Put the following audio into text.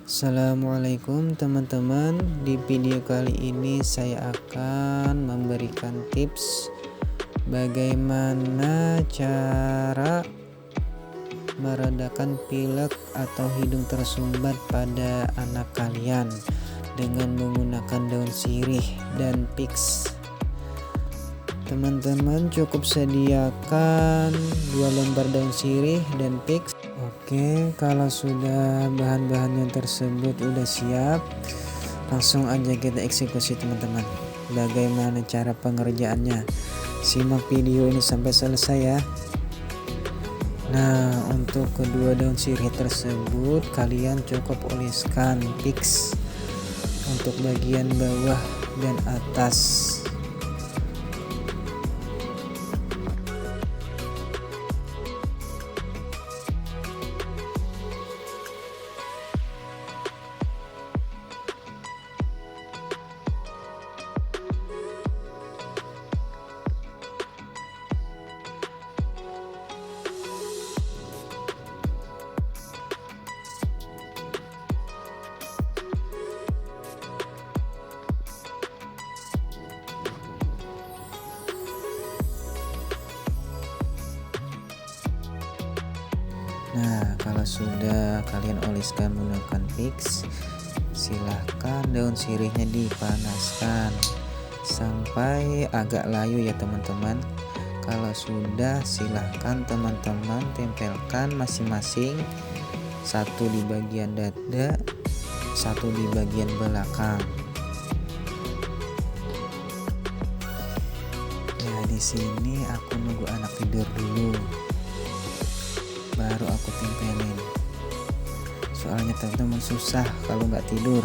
Assalamualaikum teman-teman. Di video kali ini saya akan memberikan tips bagaimana cara meredakan pilek atau hidung tersumbat pada anak kalian dengan menggunakan daun sirih dan Vicks. Teman-teman cukup sediakan 2 lembar daun sirih dan Vicks. Oke, kalau sudah bahan-bahannya tersebut udah siap, langsung aja kita eksekusi teman-teman. Bagaimana cara pengerjaannya? Simak video ini sampai selesai ya. Nah, untuk kedua daun sirih tersebut kalian cukup oleskan Vicks untuk bagian bawah dan atas. Nah, kalau sudah kalian oleskan menggunakan Vicks, silahkan daun sirihnya dipanaskan sampai agak layu ya teman-teman. Kalau sudah, silahkan teman-teman tempelkan masing-masing, satu di bagian dada, satu di bagian belakang. Ya, di sini aku nunggu anak tidur dulu, baru aku tempelin. Soalnya teman-teman susah kalau nggak tidur.